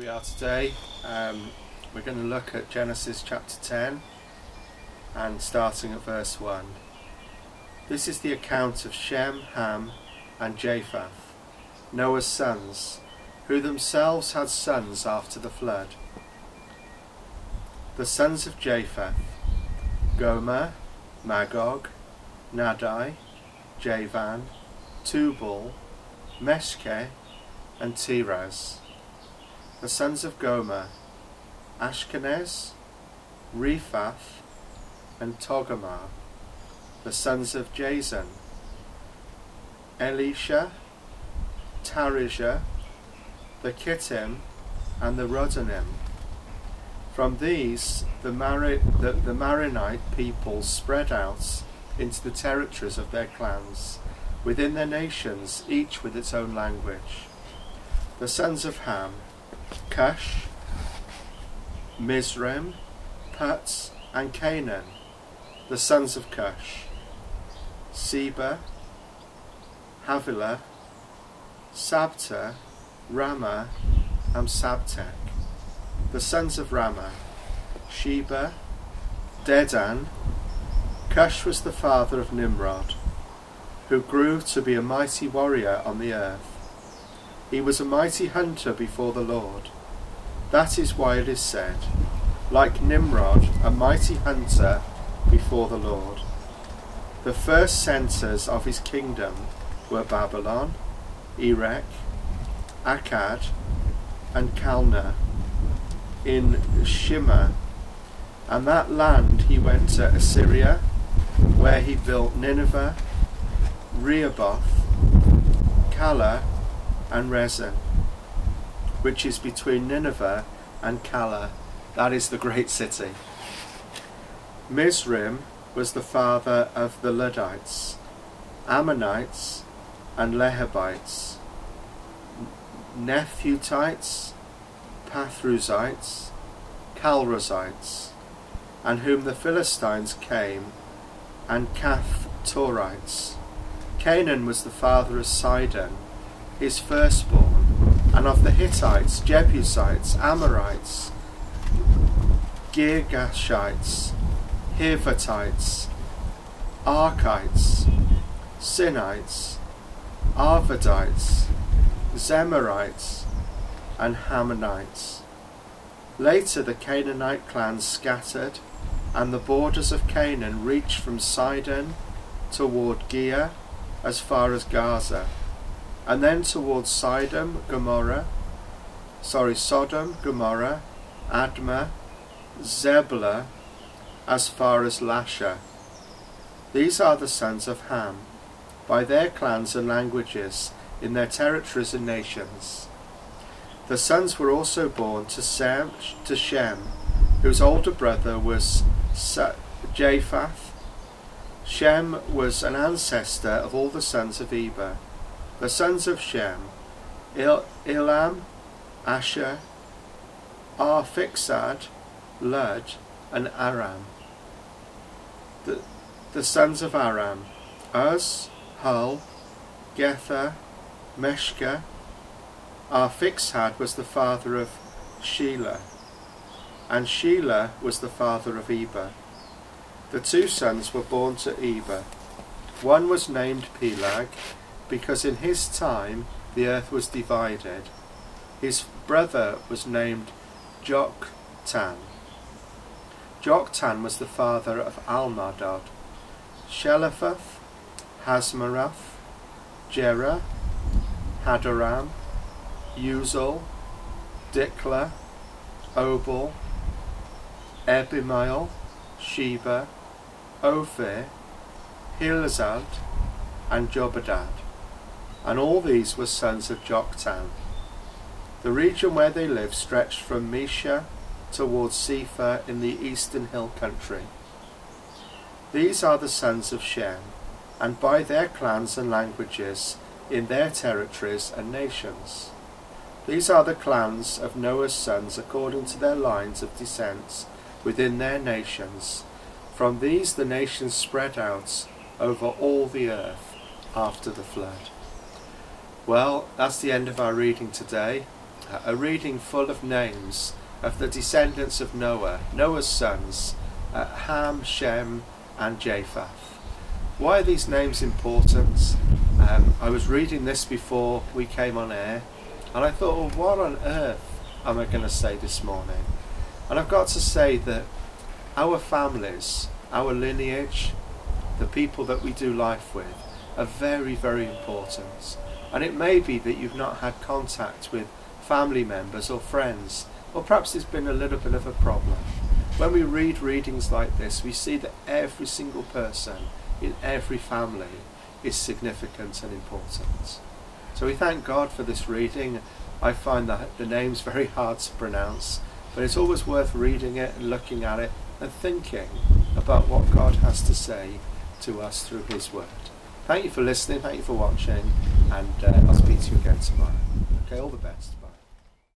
are today. We're going to look at Genesis chapter 10 and starting at verse 1. This is the account of Shem, Ham and Japheth, Noah's sons, who themselves had sons after the flood. The sons of Japheth: Gomer, Magog, Madai, Javan, Tubal, Meshech and Tiras. The sons of Gomer: Ashkenaz, Riphath and Togarmah. The sons of Jason: Elisha, Tarijah, the Kittim and the Rodanim. From these the Maronite people spread out into the territories of their clans, within their nations, each with its own language. The sons of Ham: Cush, Mizraim, Put and Canaan. The sons of Cush: Seba, Havilah, Sabta, Ramah and Sabtech. The sons of Ramah: Sheba, Dedan. Cush was the father of Nimrod, who grew to be a mighty warrior on the earth. He was a mighty hunter before the Lord. That is why it is said, like Nimrod, a mighty hunter before the Lord. The first centres of his kingdom were Babylon, Erech, Akkad and Calneh in Shimmer, and that land he went to Assyria, where he built Nineveh, Rehoboth, Calah and Rezin, which is between Nineveh and Calah, that is the great city. Mizraim was the father of the Luddites, Ammonites and Lehabites, Nephutites, Pathrusites, Calrazites, and whom the Philistines came, and Caphtorites. Canaan was the father of Sidon, his firstborn, and of the Hittites, Jebusites, Amorites, Girgashites, Hivatites, Archites, Sinites, Arvadites, Zemarites and Hammonites. Later the Canaanite clans scattered, and the borders of Canaan reached from Sidon toward Gia as far as Gaza, and then towards Sodom, Gomorrah, Admah, Zebulun, as far as Lasha. These are the sons of Ham, by their clans and languages, in their territories and nations. The sons were also born to Shem, whose older brother was Japheth. Shem was an ancestor of all the sons of Eber. The sons of Shem: Elam, Asher, Arphaxad, Lud and Aram. The sons of Aram: Uz, Hul, Gether, Meshech. Arphaxad was the father of Shelah, and Shelah was the father of Eber. The two sons were born to Eber. One was named Peleg, because in his time the earth was divided. His brother was named Joktan. Joktan was the father of Almadad, Shelephath, Hasmarath, Jerah, Hadoram, Uzal, Diklah, Obal, Abimael, Sheba, Ophir, Hilzad and Jobadad, and all these were sons of Joktan. The region where they lived stretched from Mesha towards Sephar in the eastern hill country. These are the sons of Shem, and by their clans and languages, in their territories and nations. These are the clans of Noah's sons according to their lines of descent within their nations. From these the nations spread out over all the earth after the flood. Well, that's the end of our reading today. a reading full of names of the descendants of Noah, Noah's sons, Ham, Shem and Japheth. Why are these names important? I was reading this before we came on air, and I thought, well, what on earth am I going to say this morning? And I've got to say that our families, our lineage, the people that we do life with, are very, very important. And it may be that you've not had contact with family members or friends, or perhaps there's been a little bit of a problem. When we read readings like this, we see that every single person in every family is significant and important. So we thank God for this reading. I find that the name's very hard to pronounce, but it's always worth reading it and looking at it and thinking about what God has to say to us through his word. Thank you for listening, thank you for watching, and I'll speak to you again tomorrow. Okay, all the best. Bye.